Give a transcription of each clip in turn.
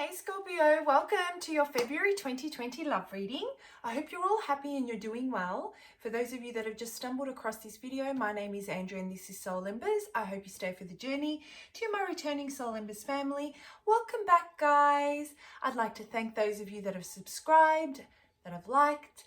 Hey Scorpio, welcome to your February 2020 love reading. I hope you're all happy and you're doing well. For those of you that have just stumbled across this video, my name is Andrew and this is Soul Embers. I hope you stay for the journey. To my returning Soul Embers family, welcome back guys. I'd like to thank those of you that have subscribed, that have liked,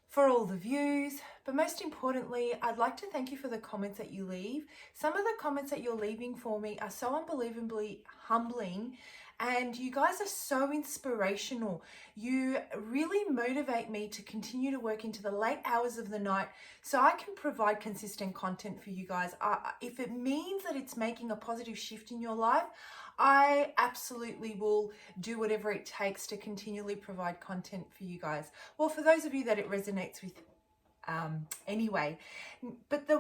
for all the views, but most importantly, I'd like to thank you for the comments that you leave. Some of the comments that you're leaving for me are so unbelievably humbling, and you guys are so inspirational. You really motivate me to continue to work into the late hours of the night so I can provide consistent content for you guys. If it means that it's making a positive shift in your life, I absolutely will do whatever it takes to continually provide content for you guys. Well, for those of you that it resonates with anyway, but the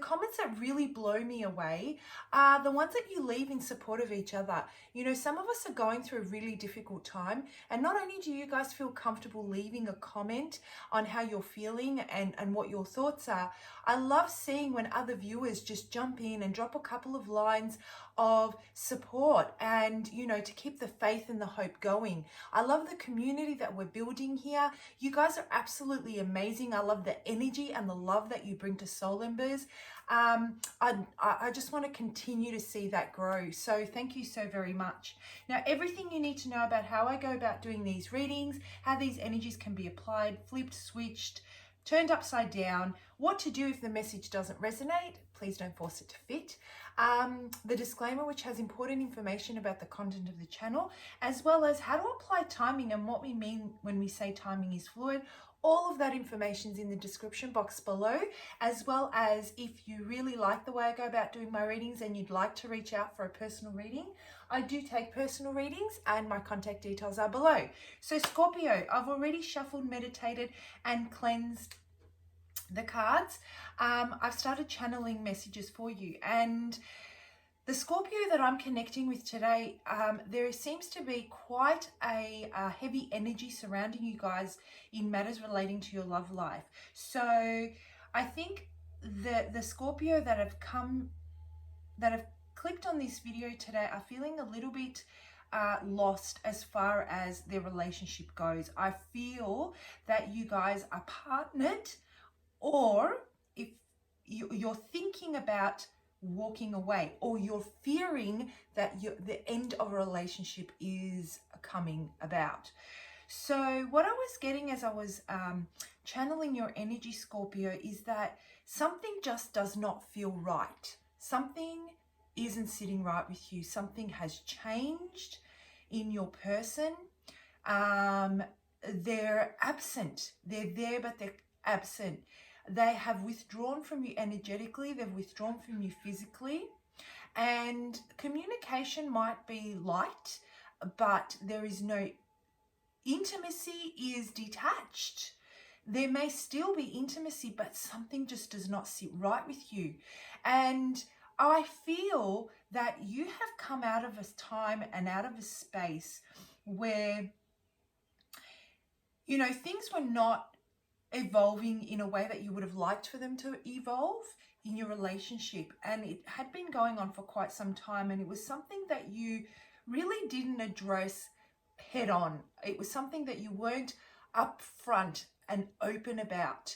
comments that really blow me away are the ones that you leave in support of each other. You know, some of us are going through a really difficult time, and not only do you guys feel comfortable leaving a comment on how you're feeling and what your thoughts are, I love seeing when other viewers just jump in and drop a couple of lines of support and, you know, to keep the faith and the hope going. I love the community that we're building here. You guys are absolutely amazing. I love the energy and the love that you bring to Soul Embers. I just want to continue to see that grow. So thank you so very much. Now, everything you need to know about how I go about doing these readings, how these energies can be applied, flipped, switched, turned upside down, what to do if the message doesn't resonate, please don't force it to fit. The disclaimer, which has important information about the content of the channel, as well as how to apply timing and what we mean when we say timing is fluid. All of that information is in the description box below, as well as if you really like the way I go about doing my readings and you'd like to reach out for a personal reading, I do take personal readings and my contact details are below. So Scorpio, I've already shuffled, meditated and cleansed the cards. I've started channeling messages for you, and the Scorpio that I'm connecting with today, there seems to be quite a heavy energy surrounding you guys in matters relating to your love life. So I think the Scorpio that have clicked on this video today are feeling a little bit lost as far as their relationship goes. I feel that you guys are partnered, or if you're thinking about walking away, or you're fearing that the end of a relationship is coming about. So what I was getting as I was channeling your energy, Scorpio, is that something just does not feel right. Something isn't sitting right with you. Something has changed in your person. They're absent. They're there, but they're absent. They have withdrawn from you energetically. They've withdrawn from you physically. And communication might be light, but there is no intimacy, is detached. There may still be intimacy, but something just does not sit right with you. And I feel that you have come out of a time and out of a space where, you know, things were not evolving in a way that you would have liked for them to evolve in your relationship, and it had been going on for quite some time, and it was something that you really didn't address head on. It was something that you weren't upfront and open about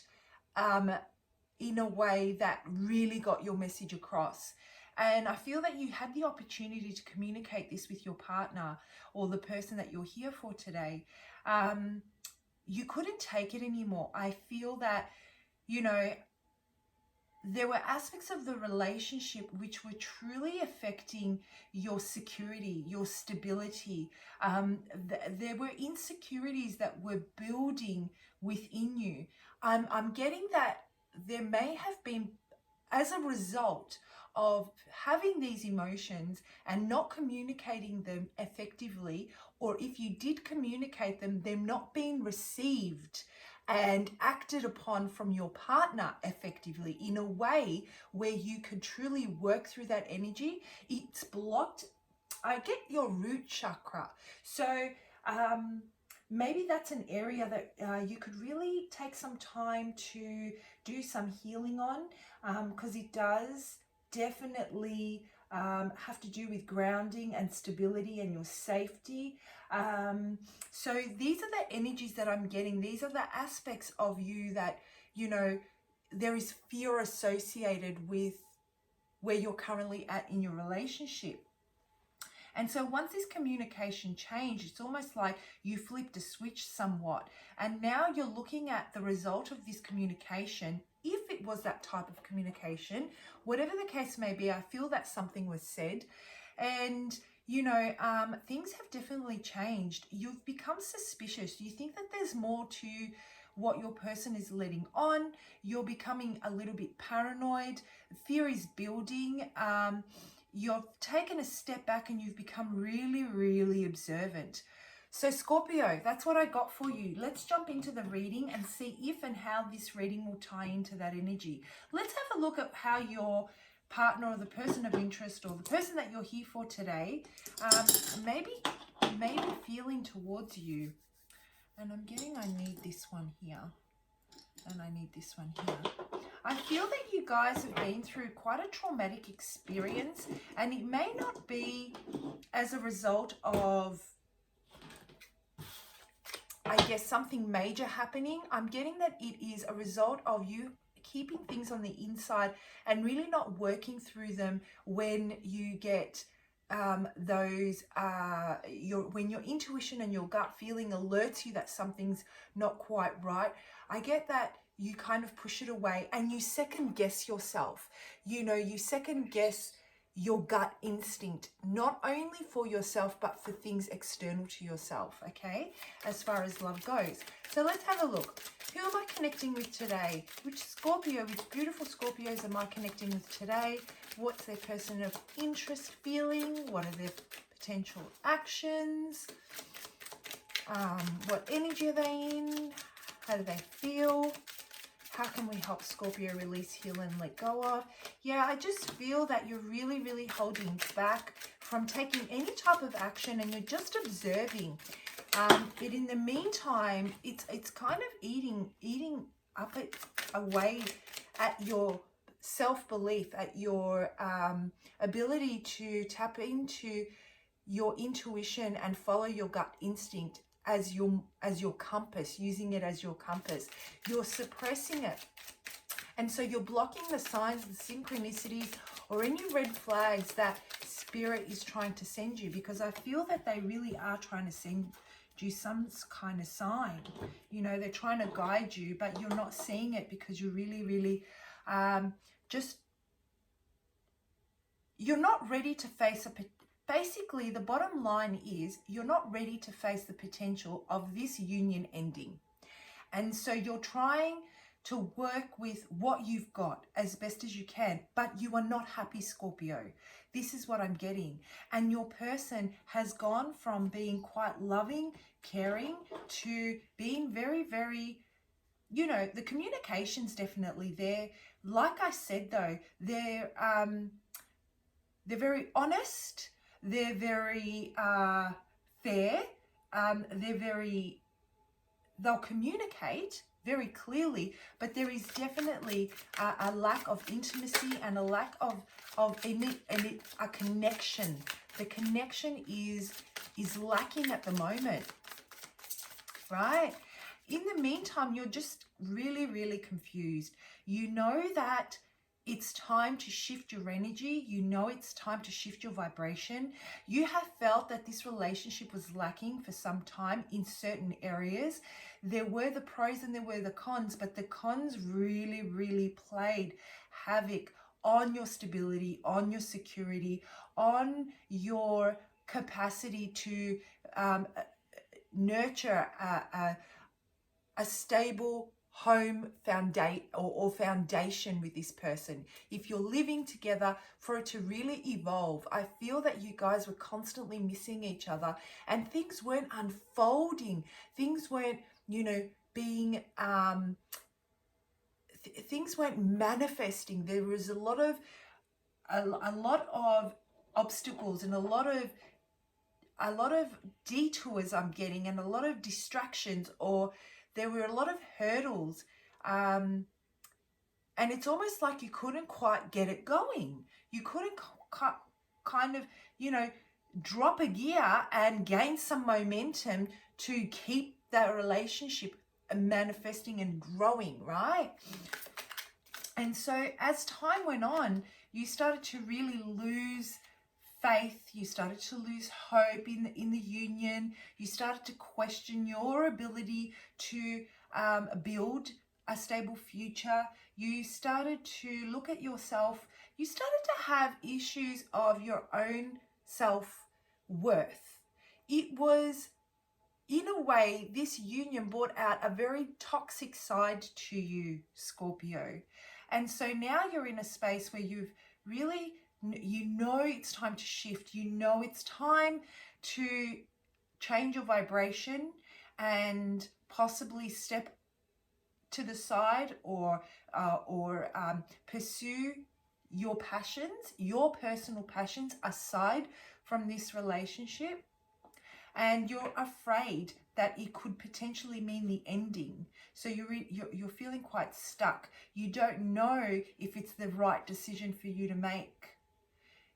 in a way that really got your message across. And I feel that you had the opportunity to communicate this with your partner or the person that you're here for today. You couldn't take it anymore. I feel that, you know, there were aspects of the relationship which were truly affecting your security, your stability. There were insecurities that were building within you. I'm getting that there may have been, as a result of having these emotions and not communicating them effectively, or if you did communicate them, them not being received and acted upon from your partner effectively in a way where you could truly work through that energy. It's blocked. I get your root chakra. So maybe that's an area that you could really take some time to do some healing on, because it does definitely have to do with grounding and stability and your safety. So these are the energies that I'm getting. These are the aspects of you that, you know, there is fear associated with where you're currently at in your relationship. And so once this communication changed, it's almost like you flipped a switch somewhat. And now you're looking at the result of this communication. If it was that type of communication, whatever the case may be, I feel that something was said. And, you know, things have definitely changed. You've become suspicious. You think that there's more to what your person is letting on. You're becoming a little bit paranoid. Fear is building. You've taken a step back and you've become really, really observant. So Scorpio, that's what I got for you. Let's jump into the reading and see if and how this reading will tie into that energy. Let's have a look at how your partner or the person of interest or the person that you're here for today maybe feeling towards you. And I'm getting I need this one here. And I need this one here. I feel that you guys have been through quite a traumatic experience, and it may not be as a result of, I guess, something major happening. I'm getting that it is a result of you keeping things on the inside and really not working through them when you get when your intuition and your gut feeling alerts you that something's not quite right. I get that you kind of push it away and you second guess yourself. You know, you second guess your gut instinct, not only for yourself, but for things external to yourself, okay? As far as love goes. So let's have a look. Who am I connecting with today? Which Scorpio, which beautiful Scorpios am I connecting with today? What's their person of interest feeling? What are their potential actions? What energy are they in? How do they feel? How can we help Scorpio release, heal, and let go of? Yeah, I just feel that you're really, really holding back from taking any type of action and you're just observing. But in the meantime, it's kind of eating up away at your self-belief, at your ability to tap into your intuition and follow your gut instinct as your compass, using it as your compass. You're suppressing it. And so you're blocking the signs, the synchronicities, or any red flags that Spirit is trying to send you, because I feel that they really are trying to send you some kind of sign. You know, they're trying to guide you, but you're not seeing it because you're really, really you're not ready to face basically, the bottom line is you're not ready to face the potential of this union ending. And so you're trying to work with what you've got as best as you can, but you are not happy, Scorpio. This is what I'm getting. And your person has gone from being quite loving, caring, to being very, very, you know, the communication's definitely there. Like I said, though, they're very honest. They're very fair. They'll communicate very clearly, but there is definitely a lack of intimacy and a lack of a connection. The connection is lacking at the moment, right? In the meantime, you're just really, really confused. You know that it's time to shift your energy. You know it's time to shift your vibration. You have felt that this relationship was lacking for some time in certain areas. There were the pros and there were the cons, but the cons really, really played havoc on your stability, on your security, on your capacity to nurture a stable home foundation with this person. If you're living together, for it to really evolve, I feel that you guys were constantly missing each other and things weren't unfolding. Things weren't, you know, being things weren't manifesting. There was a lot of obstacles and a lot of detours I'm getting, and a lot of distractions, or there were a lot of hurdles, and it's almost like you couldn't quite get it going. You couldn't kind of, you know, drop a gear and gain some momentum to keep that relationship manifesting and growing, right? And so as time went on, you started to really lose faith, you started to lose hope in the union, you started to question your ability to build a stable future, you started to look at yourself, you started to have issues of your own self-worth. It was, in a way, this union brought out a very toxic side to you, Scorpio. And so now you're in a space where you've really, you know it's time to shift. You know it's time to change your vibration and possibly step to the side or pursue your passions, your personal passions aside from this relationship. And you're afraid that it could potentially mean the ending. So you're feeling quite stuck. You don't know if it's the right decision for you to make.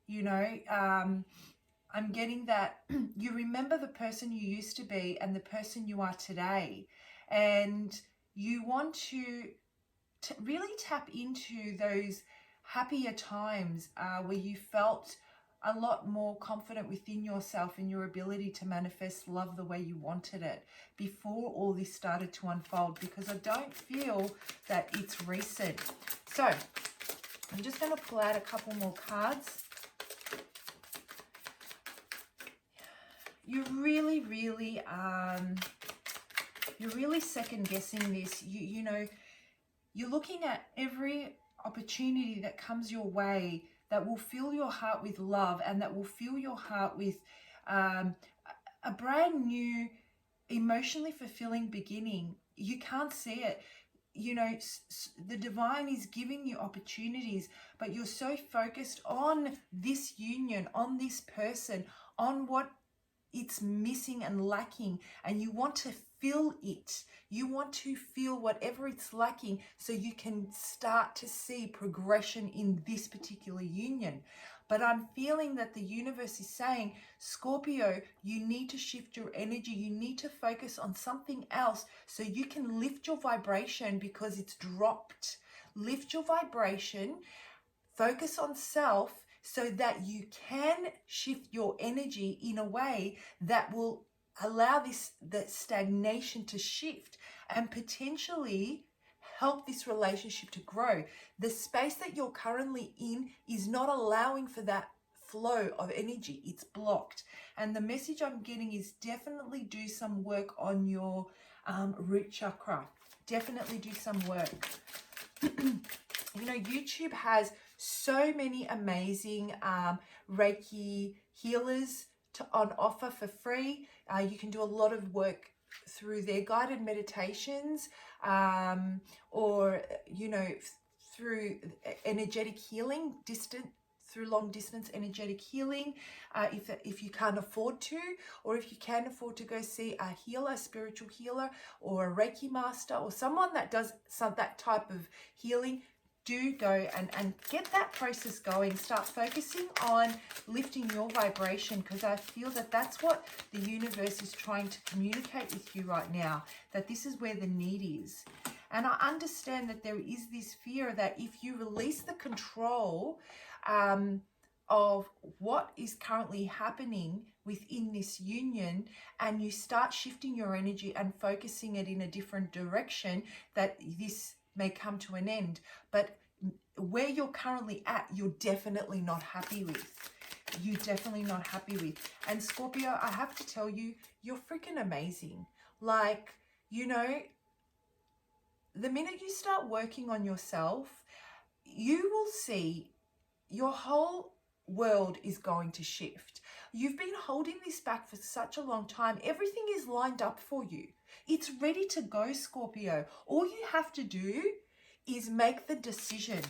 You know, I'm getting that you remember the person you used to be and the person you are today. And you want to really tap into those happier times where you felt a lot more confident within yourself and your ability to manifest love the way you wanted it before all this started to unfold, because I don't feel that it's recent. So I'm just going to pull out a couple more cards. You're really second guessing this. You know, you're looking at every opportunity that comes your way that will fill your heart with love and that will fill your heart with a brand new, emotionally fulfilling beginning. You can't see it. You know, the divine is giving you opportunities, but you're so focused on this union, on this person, on what it's missing and lacking, and you want to fill it. You want to feel whatever it's lacking so you can start to see progression in this particular union. But I'm feeling that the universe is saying, Scorpio, you need to shift your energy. You need to focus on something else so you can lift your vibration because it's dropped. Lift your vibration, focus on self, so that you can shift your energy in a way that will allow the stagnation to shift and potentially help this relationship to grow. The space that you're currently in is not allowing for that flow of energy. It's blocked. And the message I'm getting is definitely do some work on your root chakra. Definitely do some work. You know, YouTube has so many amazing Reiki healers on offer for free. You can do a lot of work through their guided meditations or, you know, through energetic healing, through long distance energetic healing, if you can't afford to, or if you can afford to go see a healer, a spiritual healer, or a Reiki master, or someone that does that type of healing. Do go and get that process going. Start focusing on lifting your vibration, because I feel that that's what the universe is trying to communicate with you right now, that this is where the need is. And I understand that there is this fear that if you release the control of what is currently happening within this union and you start shifting your energy and focusing it in a different direction, that this may come to an end. But where you're currently at, you're definitely not happy with. You're definitely not happy with. And Scorpio, I have to tell you, you're freaking amazing. Like, you know, the minute you start working on yourself, you will see your whole world is going to shift. You've been holding this back for such a long time. Everything is lined up for you. It's ready to go, Scorpio. All you have to do is make the decision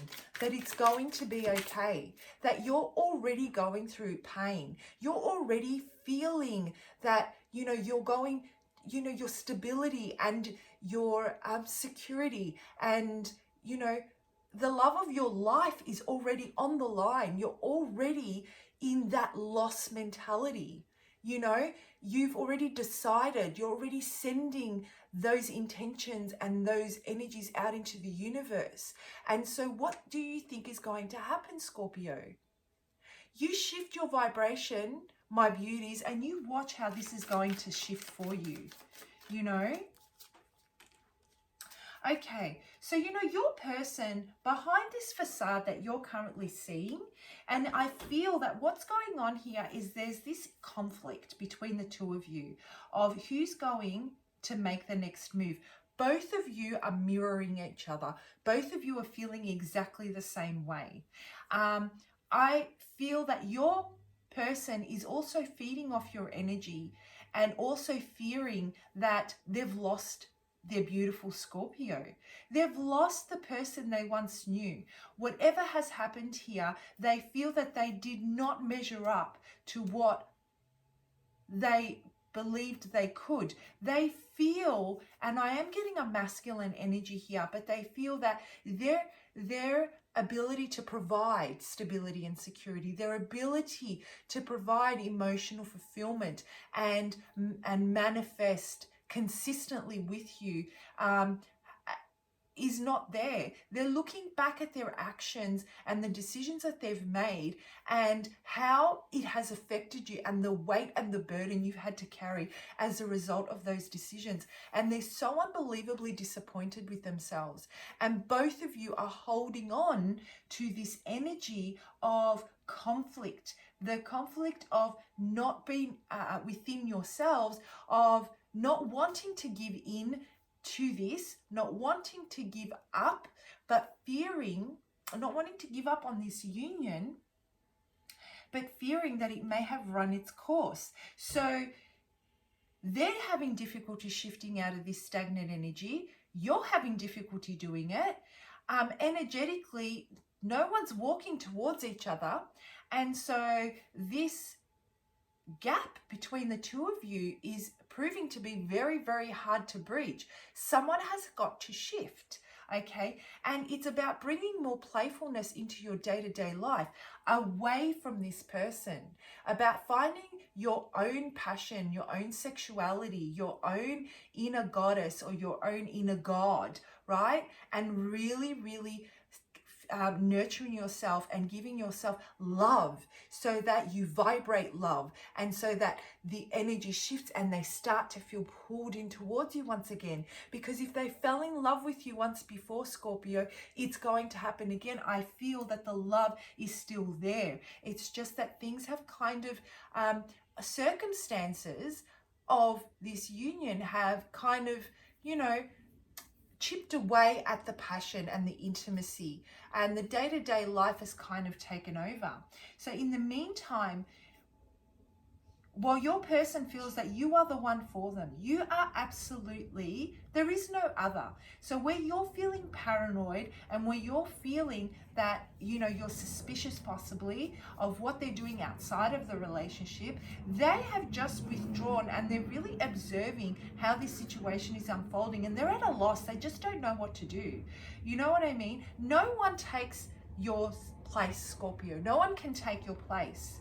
that it's going to be okay, that you're already going through pain. You're already feeling that, you know, you're going, you know, your stability and your security and, you know, the love of your life is already on the line. You're already in that loss mentality. You know, you've already decided, you're already sending those intentions and those energies out into the universe. And so what do you think is going to happen, Scorpio? You shift your vibration, my beauties, and you watch how this is going to shift for you, you know? Okay, so you know, your person behind this facade that you're currently seeing, and I feel that what's going on here is there's this conflict between the two of you of who's going to make the next move. Both of you are mirroring each other. Both of you are feeling exactly the same way. I feel that your person is also feeding off your energy and also fearing that they've lost their beautiful Scorpio. They've lost the person they once knew. Whatever has happened here, they feel that they did not measure up to what they believed they could. They feel, and I am getting a masculine energy here, but they feel that their ability to provide stability and security, their ability to provide emotional fulfillment and manifest consistently with you is not there. They're looking back at their actions and the decisions that they've made and how it has affected you and the weight and the burden you've had to carry as a result of those decisions. And they're so unbelievably disappointed with themselves. And both of you are holding on to this energy of conflict, the conflict of not being within yourselves, of not wanting to give in to this, not wanting to give up, but fearing, not wanting to give up on this union, but fearing that it may have run its course. So they're having difficulty shifting out of this stagnant energy. You're having difficulty doing it. Energetically, no one's walking towards each other. And so this gap between the two of you is proving to be very, very hard to breach. Someone has got to shift, okay? And it's about bringing more playfulness into your day-to-day life away from this person, about finding your own passion, your own sexuality, your own inner goddess or your own inner god, right? And really, really nurturing yourself and giving yourself love so that you vibrate love and so that the energy shifts and they start to feel pulled in towards you once again. Because if they fell in love with you once before, Scorpio, it's going to happen again. I feel that the love is still there. It's just that things have kind of circumstances of this union have kind of, you know, chipped away at the passion and the intimacy, and the day-to-day life has kind of taken over. So in the meantime, while your person feels that you are the one for them, you are absolutely, there is no other. So where you're feeling paranoid and where you're feeling that, you know, you're suspicious possibly of what they're doing outside of the relationship, they have just withdrawn and they're really observing how this situation is unfolding and they're at a loss. They just don't know what to do. You know what I mean? No one takes your place, Scorpio. No one can take your place.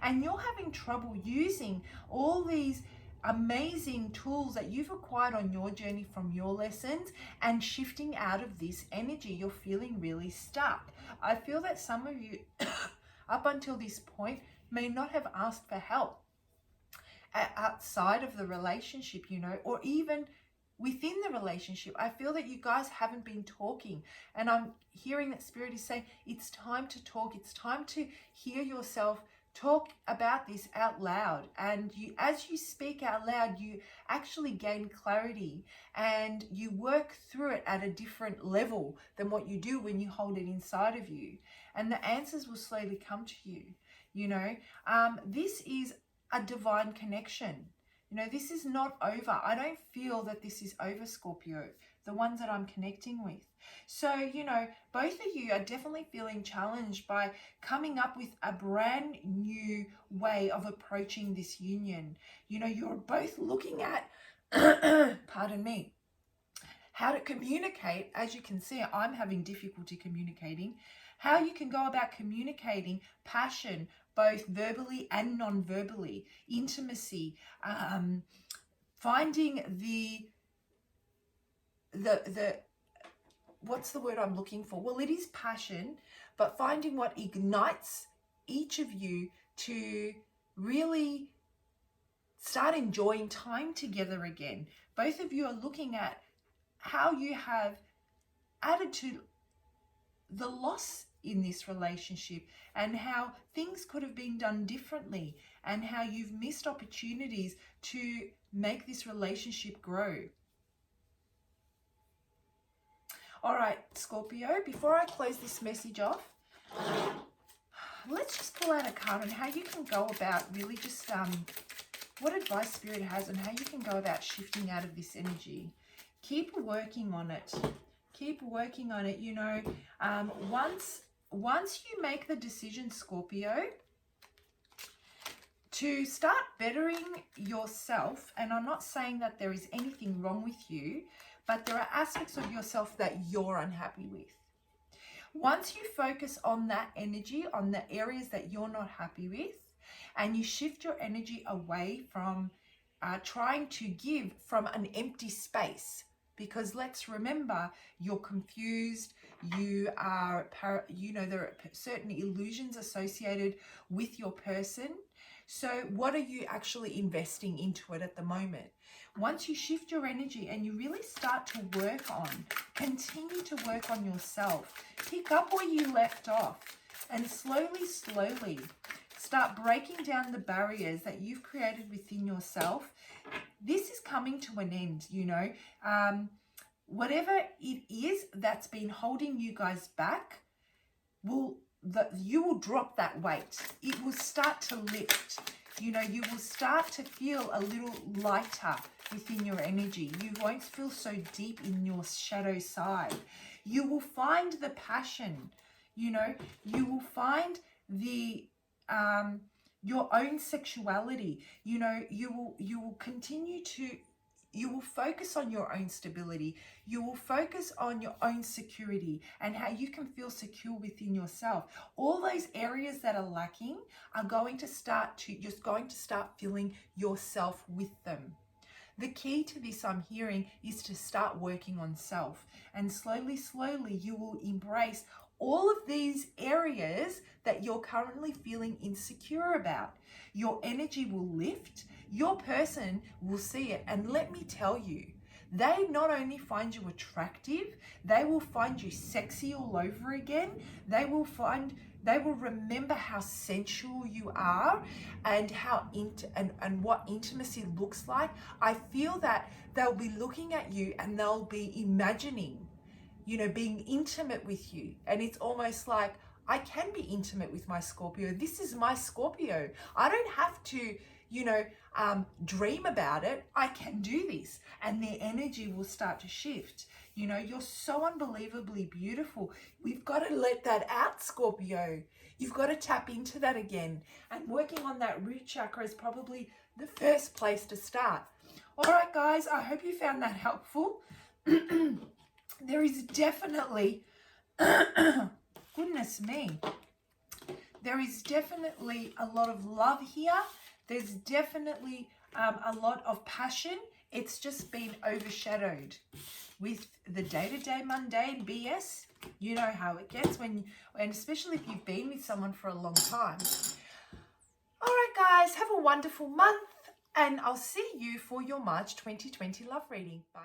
And you're having trouble using all these amazing tools that you've acquired on your journey from your lessons and shifting out of this energy. You're feeling really stuck. I feel that some of you up until this point may not have asked for help outside of the relationship, you know, or even within the relationship. I feel that you guys haven't been talking, and I'm hearing that Spirit is saying it's time to talk. It's time to hear yourself talk about this out loud, and you, as you speak out loud, you actually gain clarity and you work through it at a different level than what you do when you hold it inside of you, and the answers will slowly come to you. You know, this is a divine connection. You know, this is not over. I don't feel that this is over, Scorpio, the ones that I'm connecting with. So, you know, both of you are definitely feeling challenged by coming up with a brand new way of approaching this union. You know, you're both looking at, pardon me, how to communicate. As you can see, I'm having difficulty communicating. How you can go about communicating passion, both verbally and non-verbally, intimacy, finding the what's the word I'm looking for? Well, it is passion, but finding what ignites each of you to really start enjoying time together again. Both of you are looking at how you have added to the loss in this relationship and how things could have been done differently and how you've missed opportunities to make this relationship grow. All right, Scorpio, before I close this message off, let's just pull out a card on how you can go about really just what advice Spirit has on how you can go about shifting out of this energy. Keep working on it. Keep working on it. You know, once you make the decision, Scorpio, to start bettering yourself, and I'm not saying that there is anything wrong with you, but there are aspects of yourself that you're unhappy with. Once you focus on that energy, on the areas that you're not happy with, and you shift your energy away from trying to give from an empty space, because let's remember, you're confused, you are, there are certain illusions associated with your person. So what are you actually investing into it at the moment? Once you shift your energy and you really start to work on, continue to work on yourself, pick up where you left off, and slowly start breaking down the barriers that you've created within yourself. This is coming to an end, you know. Whatever it is that's been holding you guys back, you will drop that weight. It will start to lift. You know, you will start to feel a little lighter within your energy. You won't feel so deep in your shadow side. You will find the passion, you know, you will find the your own sexuality. You know, you will continue to, you will focus on your own stability. You will focus on your own security and how you can feel secure within yourself. All those areas that are lacking are going to you're going to start filling yourself with them. The key to this, I'm hearing, is to start working on self. And slowly you will embrace all of these areas that you're currently feeling insecure about. Your energy will lift. Your person will see it. And let me tell you, they not only find you attractive, they will find you sexy all over again. They will remember how sensual you are and how and what intimacy looks like. I feel that they'll be looking at you and they'll be imagining, you know, being intimate with you. And it's almost like, I can be intimate with my Scorpio. This is my Scorpio. I don't have to, you know, dream about it. I can do this. And their energy will start to shift. You know, you're so unbelievably beautiful. We've got to let that out, Scorpio. You've got to tap into that again. And working on that root chakra is probably the first place to start. All right, guys, I hope you found that helpful. There is definitely, goodness me, there is definitely a lot of love here. There's definitely a lot of passion. It's just been overshadowed with the day-to-day mundane BS. You know how it gets and especially if you've been with someone for a long time. All right, guys, have a wonderful month, and I'll see you for your March 2020 love reading. Bye.